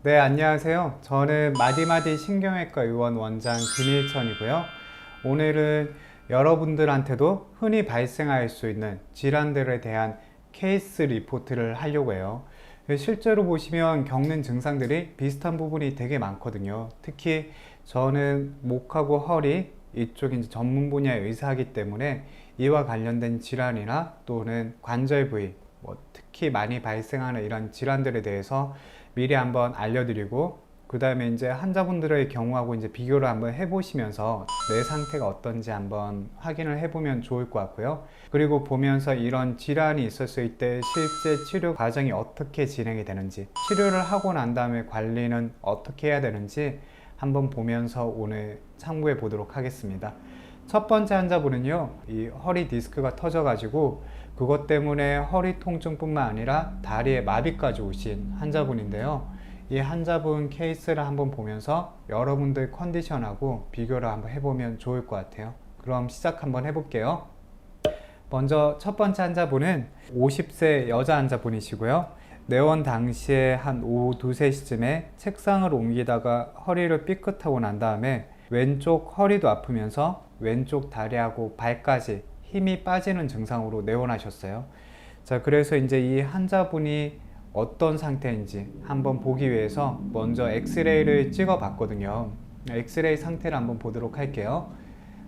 네, 안녕하세요. 저는 마디마디 신경외과 의원 원장 김일천이고요. 오늘은 여러분들한테도 흔히 발생할 수 있는 질환들에 대한 케이스 리포트를 하려고 해요. 실제로 보시면 겪는 증상들이 비슷한 부분이 되게 많거든요. 특히 저는 목하고 허리 이쪽 이제 전문 분야의 의사이기 때문에 이와 관련된 질환이나 또는 관절 부위, 특히 많이 발생하는 이런 질환들에 대해서 미리 한번 알려드리고, 그 다음에 이제 환자분들의 경우하고 이제 비교를 한번 해보시면서 내 상태가 어떤지 한번 확인을 해보면 좋을 것 같고요. 그리고 보면서 이런 질환이 있었을 때 실제 치료 과정이 어떻게 진행이 되는지, 치료를 하고 난 다음에 관리는 어떻게 해야 되는지 한번 보면서 오늘 참고해 보도록 하겠습니다. 첫 번째 환자분은요, 이 허리 디스크가 터져가지고 그것 때문에 허리 통증뿐만 아니라 다리에 마비까지 오신 환자분인데요. 이 환자분 케이스를 한번 보면서 여러분들 컨디션하고 비교를 한번 해보면 좋을 것 같아요. 그럼 시작 한번 해볼게요. 먼저 첫 번째 환자분은 50세 여자 환자분이시고요. 내원 당시에 한 오후 2, 3시쯤에 책상을 옮기다가 허리를 삐끗하고 난 다음에 왼쪽 허리도 아프면서 왼쪽 다리하고 발까지 힘이 빠지는 증상으로 내원하셨어요. 자, 그래서 이제 이 환자분이 어떤 상태인지 한번 보기 위해서 먼저 엑스레이를 찍어 봤거든요. 엑스레이 상태를 한번 보도록 할게요.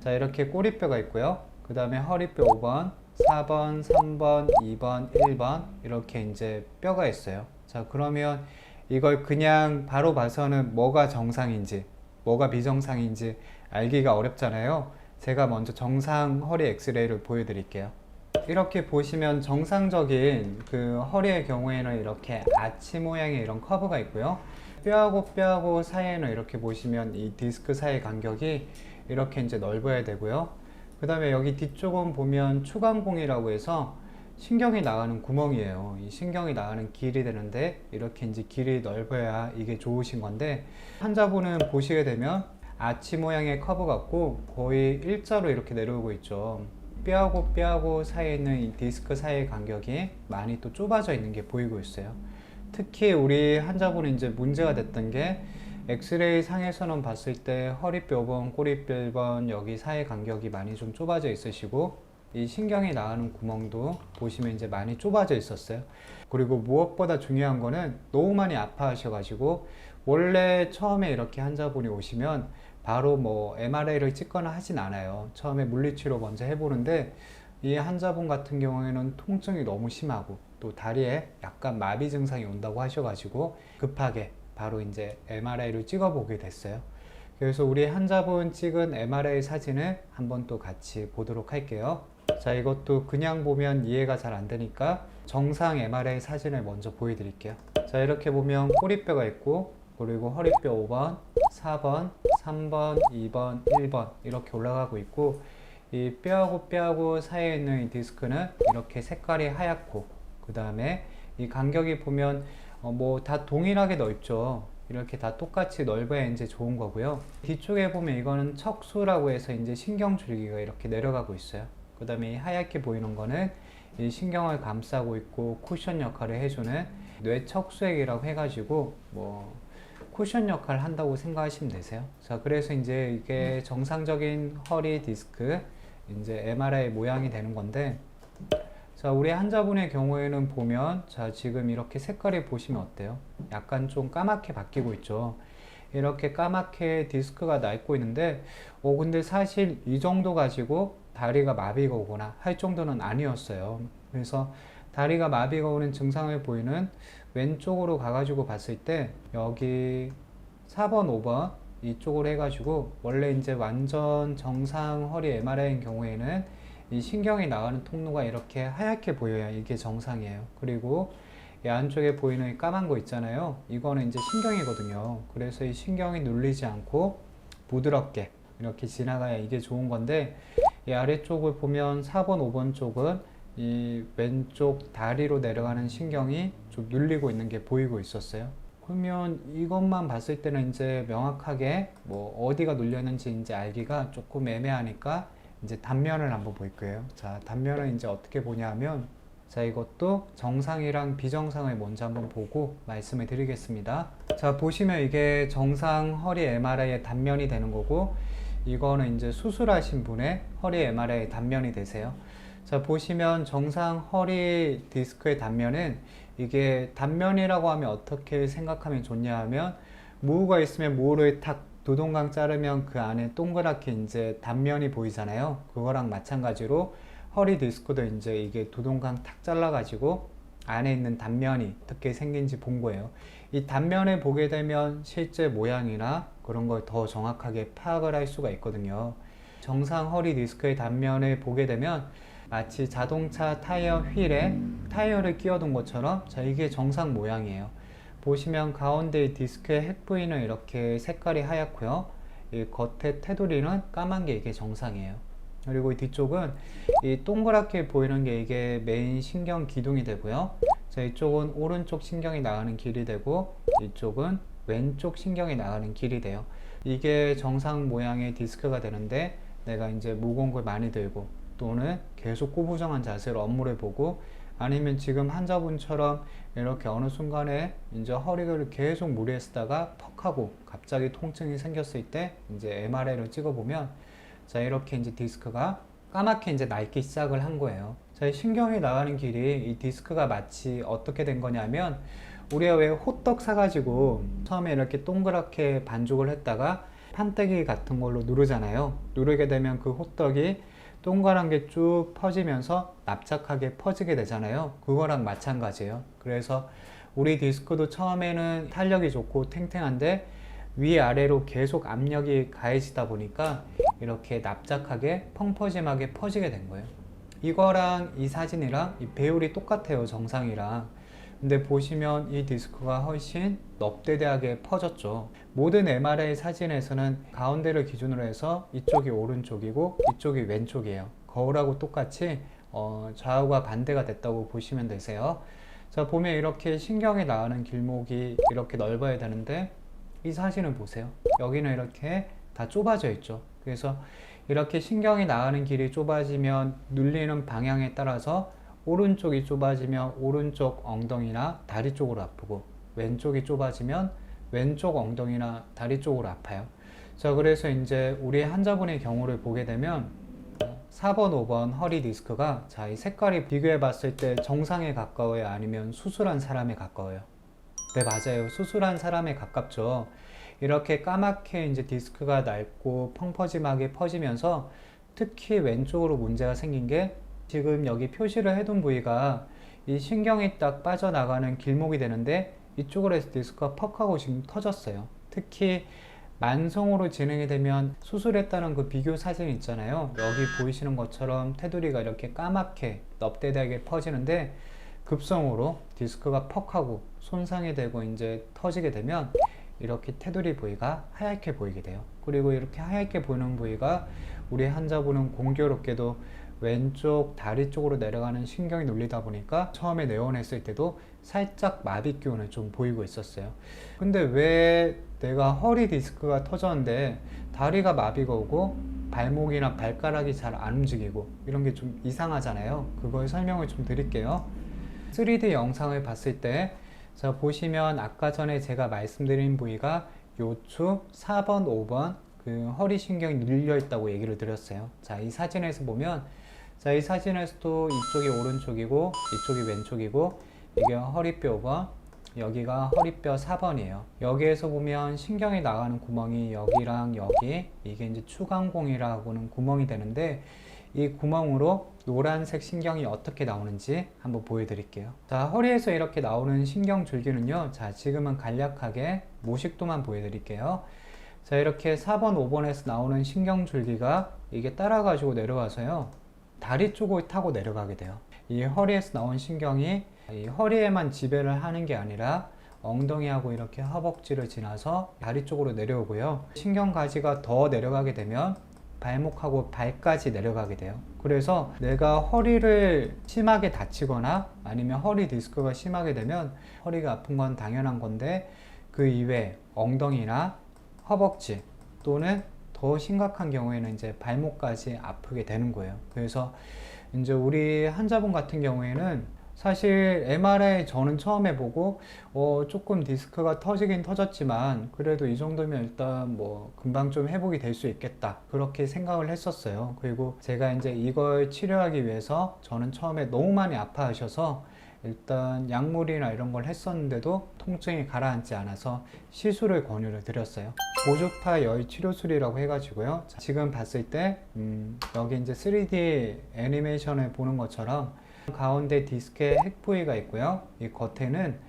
자, 이렇게 꼬리뼈가 있고요. 그 다음에 허리뼈 5번, 4번, 3번, 2번, 1번 이렇게 이제 뼈가 있어요. 자, 그러면 이걸 그냥 바로 봐서는 뭐가 정상인지 뭐가 비정상인지 알기가 어렵잖아요. 제가 먼저 정상 허리 엑스레이를 보여드릴게요. 이렇게 보시면 정상적인 그 허리의 경우에는 이렇게 아치 모양의 이런 커브가 있고요. 뼈하고 뼈하고 사이에는 이렇게 보시면 이 디스크 사이 간격이 이렇게 이제 넓어야 되고요. 그 다음에 여기 뒤쪽은 보면 추간공이라고 해서 신경이 나가는 구멍이에요. 이 신경이 나가는 길이 되는데 이렇게 이제 길이 넓어야 이게 좋으신 건데, 환자분은 보시게 되면 아치 모양의 커브 같고 거의 일자로 이렇게 내려오고 있죠. 뼈하고 뼈하고 사이에 있는 이 디스크 사이의 간격이 많이 또 좁아져 있는 게 보이고 있어요. 특히 우리 환자분은 이제 문제가 됐던 게 엑스레이 상에서는 봤을 때 허리뼈 5번, 꼬리뼈 1번 여기 사이 간격이 많이 좀 좁아져 있으시고, 이 신경이 나가는 구멍도 보시면 이제 많이 좁아져 있었어요. 그리고 무엇보다 중요한 거는 너무 많이 아파하셔가지고 원래 처음에 이렇게 환자분이 오시면 바로 뭐 MRI를 찍거나 하진 않아요. 처음에 물리치료 먼저 해보는데 이 환자분 같은 경우에는 통증이 너무 심하고 또 다리에 약간 마비 증상이 온다고 하셔가지고 급하게 바로 이제 MRI를 찍어보게 됐어요. 그래서 우리 환자분 찍은 MRI 사진을 한번 또 같이 보도록 할게요. 자, 이것도 그냥 보면 이해가 잘 안 되니까 정상 MRI 사진을 먼저 보여드릴게요. 자, 이렇게 보면 꼬리뼈가 있고 그리고 허리뼈 5번, 4번, 3번, 2번, 1번 이렇게 올라가고 있고, 이 뼈하고 뼈하고 사이에 있는 이 디스크는 이렇게 색깔이 하얗고, 그 다음에 이 간격이 보면 뭐 다 동일하게 넓죠. 이렇게 다 똑같이 넓어야 이제 좋은 거고요. 뒤쪽에 보면 이거는 척수라고 해서 이제 신경줄기가 이렇게 내려가고 있어요. 그 다음에 이 하얗게 보이는 거는 이 신경을 감싸고 있고 쿠션 역할을 해주는 뇌척수액이라고 해가지고 뭐 쿠션 역할을 한다고 생각하시면 되세요. 자, 그래서 이제 이게 정상적인 허리 디스크 이제 MRI 모양이 되는 건데, 자, 우리 환자분의 경우에는 보면 자, 지금 이렇게 색깔이 보시면 어때요? 약간 좀 까맣게 바뀌고 있죠. 이렇게 까맣게 디스크가 나 있고 있는데 근데 사실 이 정도 가지고 다리가 마비가 오거나 할 정도는 아니었어요. 그래서 다리가 마비가 오는 증상을 보이는 왼쪽으로 가가지고 봤을 때 여기 4번, 5번 이쪽으로 해가지고 원래 이제 완전 정상 허리 MRI인 경우에는 이 신경이 나가는 통로가 이렇게 하얗게 보여야 이게 정상이에요. 그리고 이 안쪽에 보이는 이 까만 거 있잖아요. 이거는 이제 신경이거든요. 그래서 이 신경이 눌리지 않고 부드럽게 이렇게 지나가야 이게 좋은 건데, 이 아래쪽을 보면 4번, 5번 쪽은 이 왼쪽 다리로 내려가는 신경이 좀 눌리고 있는 게 보이고 있었어요. 그러면 이것만 봤을 때는 이제 명확하게 뭐 어디가 눌렸는지 이제 알기가 조금 애매하니까 이제 단면을 한번 볼 거예요. 자, 단면을 이제 어떻게 보냐 하면 자, 이것도 정상이랑 비정상을 먼저 한번 보고 말씀을 드리겠습니다. 자, 보시면 이게 정상 허리 MRI의 단면이 되는 거고, 이거는 이제 수술하신 분의 허리 MRI 단면이 되세요. 자, 보시면 정상 허리 디스크의 단면은, 이게 단면이라고 하면 어떻게 생각하면 좋냐 하면, 무가 있으면 무를 탁 두동강 자르면 그 안에 동그랗게 이제 단면이 보이잖아요. 그거랑 마찬가지로 허리 디스크도 이제 이게 두동강 탁 잘라가지고 안에 있는 단면이 어떻게 생긴지 본 거예요. 이 단면을 보게 되면 실제 모양이나 그런 걸 더 정확하게 파악을 할 수가 있거든요. 정상 허리 디스크의 단면을 보게 되면 마치 자동차 타이어 휠에 타이어를 끼워둔 것처럼, 자, 이게 정상 모양이에요. 보시면 가운데 디스크의 핵 부위는 이렇게 색깔이 하얗고요. 이 겉에 테두리는 까만 게 이게 정상이에요. 그리고 이 뒤쪽은 이 동그랗게 보이는 게 이게 메인 신경 기둥이 되고요. 자, 이쪽은 오른쪽 신경이 나가는 길이 되고, 이쪽은 왼쪽 신경이 나가는 길이 돼요. 이게 정상 모양의 디스크가 되는데, 내가 이제 무거운 걸 많이 들고 또는 계속 꾸부정한 자세로 업무를 보고, 아니면 지금 환자분처럼 이렇게 어느 순간에 이제 허리를 계속 무리해 쓰다가 퍽 하고 갑자기 통증이 생겼을 때 이제 MRI를 찍어보면, 자, 이렇게 이제 디스크가 까맣게 이제 낡기 시작을 한 거예요. 자, 신경이 나가는 길이, 이 디스크가 마치 어떻게 된 거냐면, 우리가 왜 호떡 사가지고 처음에 이렇게 동그랗게 반죽을 했다가 판때기 같은 걸로 누르잖아요. 누르게 되면 그 호떡이 동그란 게 쭉 퍼지면서 납작하게 퍼지게 되잖아요. 그거랑 마찬가지예요. 그래서 우리 디스크도 처음에는 탄력이 좋고 탱탱한데 위아래로 계속 압력이 가해지다 보니까 이렇게 납작하게 펑퍼짐하게 퍼지게 된 거예요. 이거랑 이 사진이랑 이 배율이 똑같아요, 정상이랑. 근데 보시면 이 디스크가 훨씬 넙대대하게 퍼졌죠. 모든 MRI 사진에서는 가운데를 기준으로 해서 이쪽이 오른쪽이고 이쪽이 왼쪽이에요. 거울하고 똑같이 좌우가 반대가 됐다고 보시면 되세요. 자, 보면 이렇게 신경이 나가는 길목이 이렇게 넓어야 되는데, 이 사진을 보세요. 여기는 이렇게 다 좁아져 있죠. 그래서 이렇게 신경이 나가는 길이 좁아지면 눌리는 방향에 따라서 오른쪽이 좁아지면 오른쪽 엉덩이나 다리 쪽으로 아프고, 왼쪽이 좁아지면 왼쪽 엉덩이나 다리 쪽으로 아파요. 자, 그래서 이제 우리 환자분의 경우를 보게 되면 4번, 5번 허리 디스크가, 자, 이 색깔이 비교해 봤을 때 정상에 가까워요? 아니면 수술한 사람에 가까워요? 네, 맞아요. 수술한 사람에 가깝죠. 이렇게 까맣게 이제 디스크가 낡고 펑퍼짐하게 퍼지면서, 특히 왼쪽으로 문제가 생긴 게, 지금 여기 표시를 해둔 부위가 이 신경이 딱 빠져나가는 길목이 되는데, 이쪽으로 해서 디스크가 퍽 하고 지금 터졌어요. 특히 만성으로 진행이 되면 수술했다는 그 비교 사진 있잖아요. 여기 보이시는 것처럼 테두리가 이렇게 까맣게 넙대대하게 퍼지는데, 급성으로 디스크가 퍽 하고 손상이 되고 이제 터지게 되면 이렇게 테두리 부위가 하얗게 보이게 돼요. 그리고 이렇게 하얗게 보이는 부위가 우리 환자분은 공교롭게도 왼쪽 다리 쪽으로 내려가는 신경이 눌리다 보니까 처음에 내원했을 때도 살짝 마비 기운을 좀 보이고 있었어요. 근데 왜 내가 허리 디스크가 터졌는데 다리가 마비가 오고 발목이나 발가락이 잘 안 움직이고, 이런 게 좀 이상하잖아요. 그걸 설명을 좀 드릴게요. 3D 영상을 봤을 때, 자, 보시면 아까 전에 제가 말씀드린 부위가 요추 4번, 5번 그 허리 신경이 눌려 있다고 얘기를 드렸어요. 자, 이 사진에서 보면, 자, 이 사진에서도 이쪽이 오른쪽이고 이쪽이 왼쪽이고, 이게 허리뼈 5번, 여기가 허리뼈 4번이에요. 여기에서 보면 신경이 나가는 구멍이 여기랑 여기, 이게 이제 추간공이라고는 구멍이 되는데, 이 구멍으로 노란색 신경이 어떻게 나오는지 한번 보여드릴게요. 자, 허리에서 이렇게 나오는 신경 줄기는요, 자, 지금은 간략하게 모식도만 보여드릴게요. 자, 이렇게 4번, 5번에서 나오는 신경 줄기가 이게 따라가지고 내려와서요, 다리 쪽을 타고 내려가게 돼요. 이 허리에서 나온 신경이 이 허리에만 지배를 하는 게 아니라 엉덩이하고 이렇게 허벅지를 지나서 다리 쪽으로 내려오고요. 신경 가지가 더 내려가게 되면 발목하고 발까지 내려가게 돼요. 그래서 내가 허리를 심하게 다치거나 아니면 허리 디스크가 심하게 되면 허리가 아픈 건 당연한 건데, 그 이외에 엉덩이나 허벅지 또는 더 심각한 경우에는 이제 발목까지 아프게 되는 거예요. 그래서 이제 우리 환자분 같은 경우에는 사실 MRI 저는 처음에 보고 조금 디스크가 터지긴 터졌지만 그래도 이 정도면 일단 뭐 금방 좀 회복이 될 수 있겠다 그렇게 생각을 했었어요. 그리고 제가 이제 이걸 치료하기 위해서 저는 처음에 너무 많이 아파하셔서 일단 약물이나 이런 걸 했었는데도 통증이 가라앉지 않아서 시술을 권유를 드렸어요. 고주파 열 치료술이라고 해가지고요. 지금 봤을 때 여기 이제 3D 애니메이션을 보는 것처럼 가운데 디스크에 핵 부위가 있고요. 이 겉에는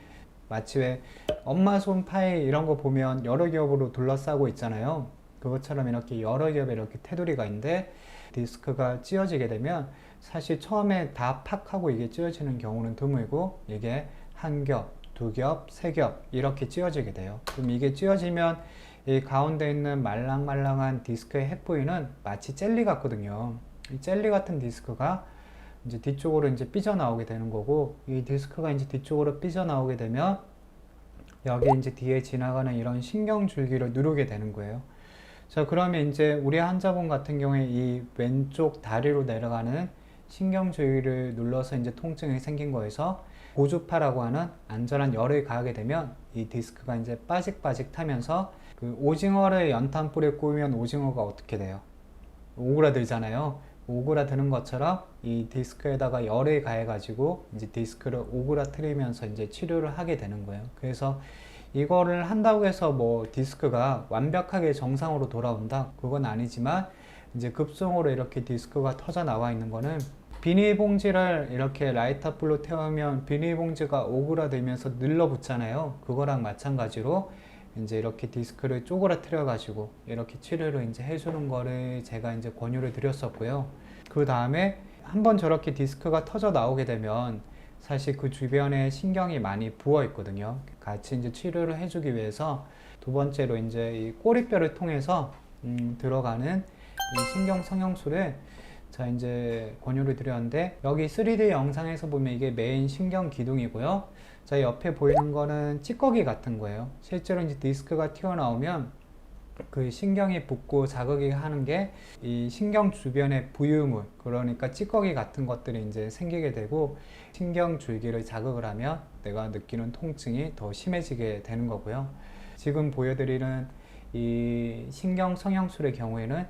마치 왜 엄마 손 파일 이런 거 보면 여러 겹으로 둘러싸고 있잖아요. 그것처럼 이렇게 여러 겹의 이렇게 테두리가 있는데 디스크가 찧어지게 되면 사실 처음에 다 팍 하고 이게 찧어지는 경우는 드물고 이게 한 겹, 두 겹, 세 겹 이렇게 찧어지게 돼요. 그럼 이게 찧어지면 이 가운데 있는 말랑말랑한 디스크의 핵 부위는 마치 젤리 같거든요. 이 젤리 같은 디스크가 이제 뒤쪽으로 이제 삐져나오게 되는 거고, 이 디스크가 이제 뒤쪽으로 삐져나오게 되면 여기 이제 뒤에 지나가는 이런 신경줄기를 누르게 되는 거예요. 자, 그러면 이제 우리 환자분 같은 경우에 이 왼쪽 다리로 내려가는 신경줄기를 눌러서 이제 통증이 생긴 거에서 고주파라고 하는 안전한 열을 가하게 되면 이 디스크가 이제 빠직빠직 타면서 그 오징어를 연탄불에 구우면 오징어가 어떻게 돼요? 오그라들잖아요. 오그라드는 것처럼 이 디스크에다가 열을 가해가지고 이제 디스크를 오그라뜨리면서 이제 치료를 하게 되는 거예요. 그래서 이거를 한다고 해서 뭐 디스크가 완벽하게 정상으로 돌아온다? 그건 아니지만 이제 급성으로 이렇게 디스크가 터져 나와 있는 거는 비닐봉지를 이렇게 라이터 불로 태우면 비닐봉지가 오그라들면서 늘러붙잖아요. 그거랑 마찬가지로 이제 이렇게 디스크를 쪼그라뜨려 가지고 이렇게 치료를 이제 해주는 거를 제가 이제 권유를 드렸었고요. 그 다음에 한번 저렇게 디스크가 터져 나오게 되면 사실 그 주변에 신경이 많이 부어 있거든요. 같이 이제 치료를 해주기 위해서 두 번째로 이제 이 꼬리뼈를 통해서 들어가는 이 신경 성형술을 자 이제 권유를 드렸는데, 여기 3D 영상에서 보면 이게 메인 신경 기둥이고요. 자 옆에 보이는 거는 찌꺼기 같은 거예요. 실제로 이제 디스크가 튀어나오면 그 신경이 붓고 자극이 하는 게 이 신경 주변의 부유물, 그러니까 찌꺼기 같은 것들이 이제 생기게 되고 신경 줄기를 자극을 하면 내가 느끼는 통증이 더 심해지게 되는 거고요. 지금 보여드리는 이 신경 성형술의 경우에는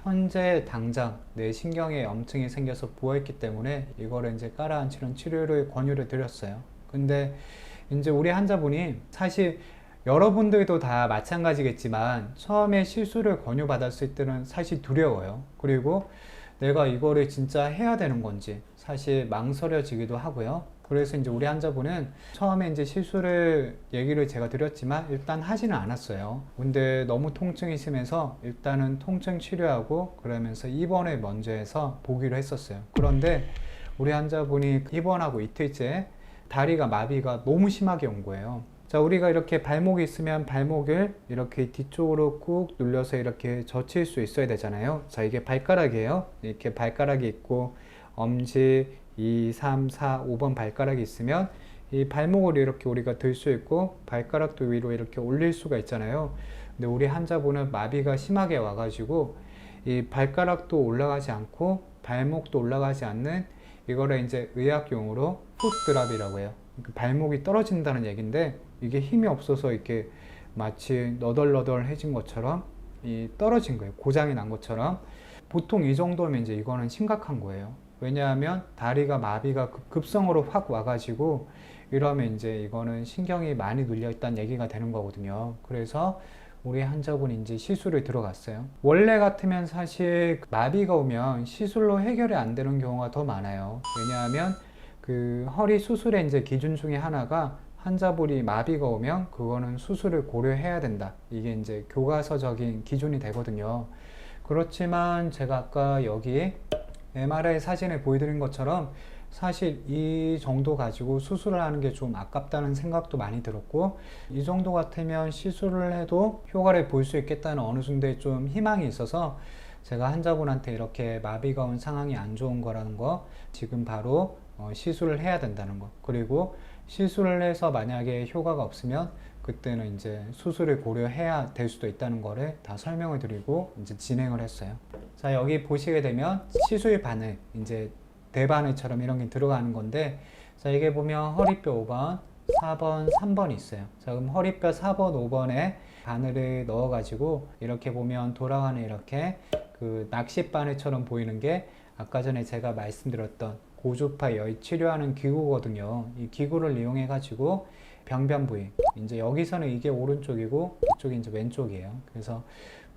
현재 당장 내 신경에 염증이 생겨서 부어있기 때문에 이거를 이제 깔아앉히는 치료를 권유를 드렸어요. 근데 이제 우리 환자분이 사실 여러분들도 다 마찬가지겠지만 처음에 시술을 권유받았을 때는 사실 두려워요. 그리고 내가 이거를 진짜 해야 되는 건지 사실 망설여지기도 하고요. 그래서 이제 우리 환자분은 처음에 이제 시술을 얘기를 제가 드렸지만 일단 하지는 않았어요. 근데 너무 통증이 심해서 일단은 통증 치료하고 그러면서 입원을 먼저 해서 보기로 했었어요. 그런데 우리 환자분이 입원하고 이틀째 다리가 마비가 너무 심하게 온 거예요. 자, 우리가 이렇게 발목이 있으면 발목을 이렇게 뒤쪽으로 꾹 눌려서 이렇게 젖힐 수 있어야 되잖아요. 자, 이게 발가락이에요. 이렇게 발가락이 있고 엄지 2, 3, 4, 5번 발가락이 있으면 이 발목을 이렇게 우리가 들 수 있고 발가락도 위로 이렇게 올릴 수가 있잖아요. 근데 우리 환자분은 마비가 심하게 와가지고 이 발가락도 올라가지 않고 발목도 올라가지 않는, 이거를 이제 의학 용어로 풋드랍이라고 해요. 발목이 떨어진다는 얘기인데 이게 힘이 없어서 이렇게 마치 너덜너덜해진 것처럼 떨어진 거예요. 고장이 난 것처럼. 보통 이 정도면 이제 이거는 심각한 거예요. 왜냐하면 다리가 마비가 급성으로 확 와가지고 이러면 이제 이거는 신경이 많이 눌려 있다는 얘기가 되는 거거든요. 그래서 우리 환자분이 이제 시술을 들어갔어요. 원래 같으면 사실 마비가 오면 시술로 해결이 안 되는 경우가 더 많아요. 왜냐하면 그 허리 수술의 이제 기준 중에 하나가 환자분이 마비가 오면 그거는 수술을 고려해야 된다. 이게 이제 교과서적인 기준이 되거든요. 그렇지만 제가 아까 여기 MRI 사진을 보여드린 것처럼 사실 이 정도 가지고 수술을 하는 게 좀 아깝다는 생각도 많이 들었고, 이 정도 같으면 시술을 해도 효과를 볼 수 있겠다는 어느 정도의 좀 희망이 있어서 제가 환자분한테 이렇게 마비가 온 상황이 안 좋은 거라는 거, 지금 바로 시술을 해야 된다는 거, 그리고 시술을 해서 만약에 효과가 없으면 그때는 이제 수술을 고려해야 될 수도 있다는 거를 다 설명을 드리고 이제 진행을 했어요. 자, 여기 보시게 되면 시술 바늘, 이제 대바늘처럼 이런 게 들어가는 건데, 자, 이게 보면 허리뼈 5번, 4번, 3번이 있어요. 자, 그럼 허리뼈 4번, 5번에 바늘을 넣어가지고 이렇게 보면 돌아가는 이렇게 그 낚싯바늘처럼 보이는 게 아까 전에 제가 말씀드렸던 고주파 열 치료하는 기구거든요. 이 기구를 이용해 가지고 병변 부위, 이제 여기서는 이게 오른쪽이고 이쪽이 이제 왼쪽이에요. 그래서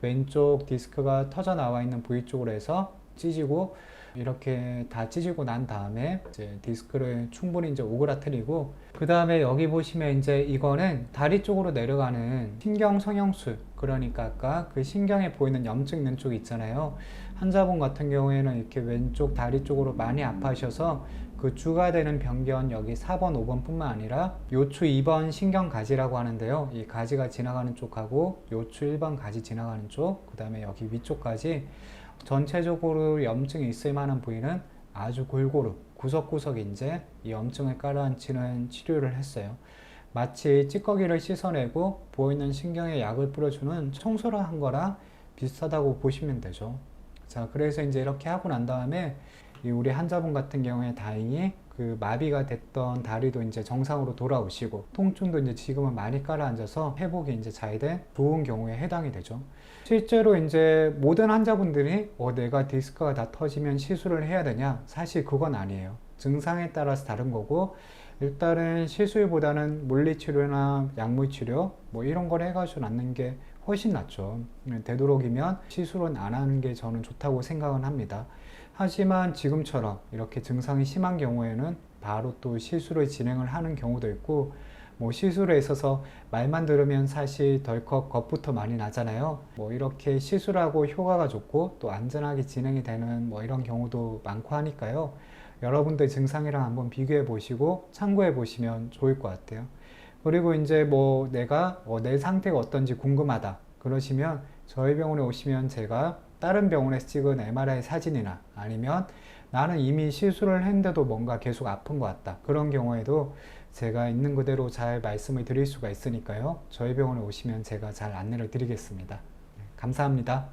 왼쪽 디스크가 터져 나와 있는 부위 쪽으로 해서 찢고 이렇게 다 찢고 난 다음에 이제 디스크를 충분히 이제 오그라뜨리고, 그 다음에 여기 보시면 이제 이거는 다리 쪽으로 내려가는 신경 성형술, 그러니까 아까 그 신경에 보이는 염증 있는 쪽 있잖아요. 환자분 같은 경우에는 이렇게 왼쪽 다리 쪽으로 많이 아파하셔서 그 주가 되는 병변 여기 4번, 5번 뿐만 아니라 요추 2번 신경가지라고 하는데요. 이 가지가 지나가는 쪽하고 요추 1번 가지 지나가는 쪽, 그 다음에 여기 위쪽까지 전체적으로 염증이 있을 만한 부위는 아주 골고루 구석구석에 이제 이 염증을 깔아앉히는 치료를 했어요. 마치 찌꺼기를 씻어내고 보이는 신경에 약을 뿌려주는 청소를 한 거랑 비슷하다고 보시면 되죠. 자, 그래서 이제 이렇게 하고 난 다음에 우리 환자분 같은 경우에 다행히 그 마비가 됐던 다리도 이제 정상으로 돌아오시고 통증도 이제 지금은 많이 깔아앉아서 회복이 이제 잘 된 좋은 경우에 해당이 되죠. 실제로 이제 모든 환자분들이 내가 디스크가 다 터지면 시술을 해야 되냐? 사실 그건 아니에요. 증상에 따라서 다른 거고, 일단은 시술보다는 물리치료나 약물치료 뭐 이런 걸 해가지고 낫는 게 훨씬 낫죠. 되도록이면 시술은 안 하는 게 저는 좋다고 생각은 합니다. 하지만 지금처럼 이렇게 증상이 심한 경우에는 바로 또 시술을 진행을 하는 경우도 있고, 뭐 시술에 있어서 말만 들으면 사실 덜컥 겁부터 많이 나잖아요. 뭐 이렇게 시술하고 효과가 좋고 또 안전하게 진행이 되는 뭐 이런 경우도 많고 하니까요. 여러분들 증상이랑 한번 비교해 보시고 참고해 보시면 좋을 것 같아요. 그리고 이제 뭐 내가 내 상태가 어떤지 궁금하다 그러시면 저희 병원에 오시면 제가 다른 병원에서 찍은 MRI 사진이나 아니면 나는 이미 시술을 했는데도 뭔가 계속 아픈 것 같다, 그런 경우에도 제가 있는 그대로 잘 말씀을 드릴 수가 있으니까요. 저희 병원에 오시면 제가 잘 안내를 드리겠습니다. 감사합니다.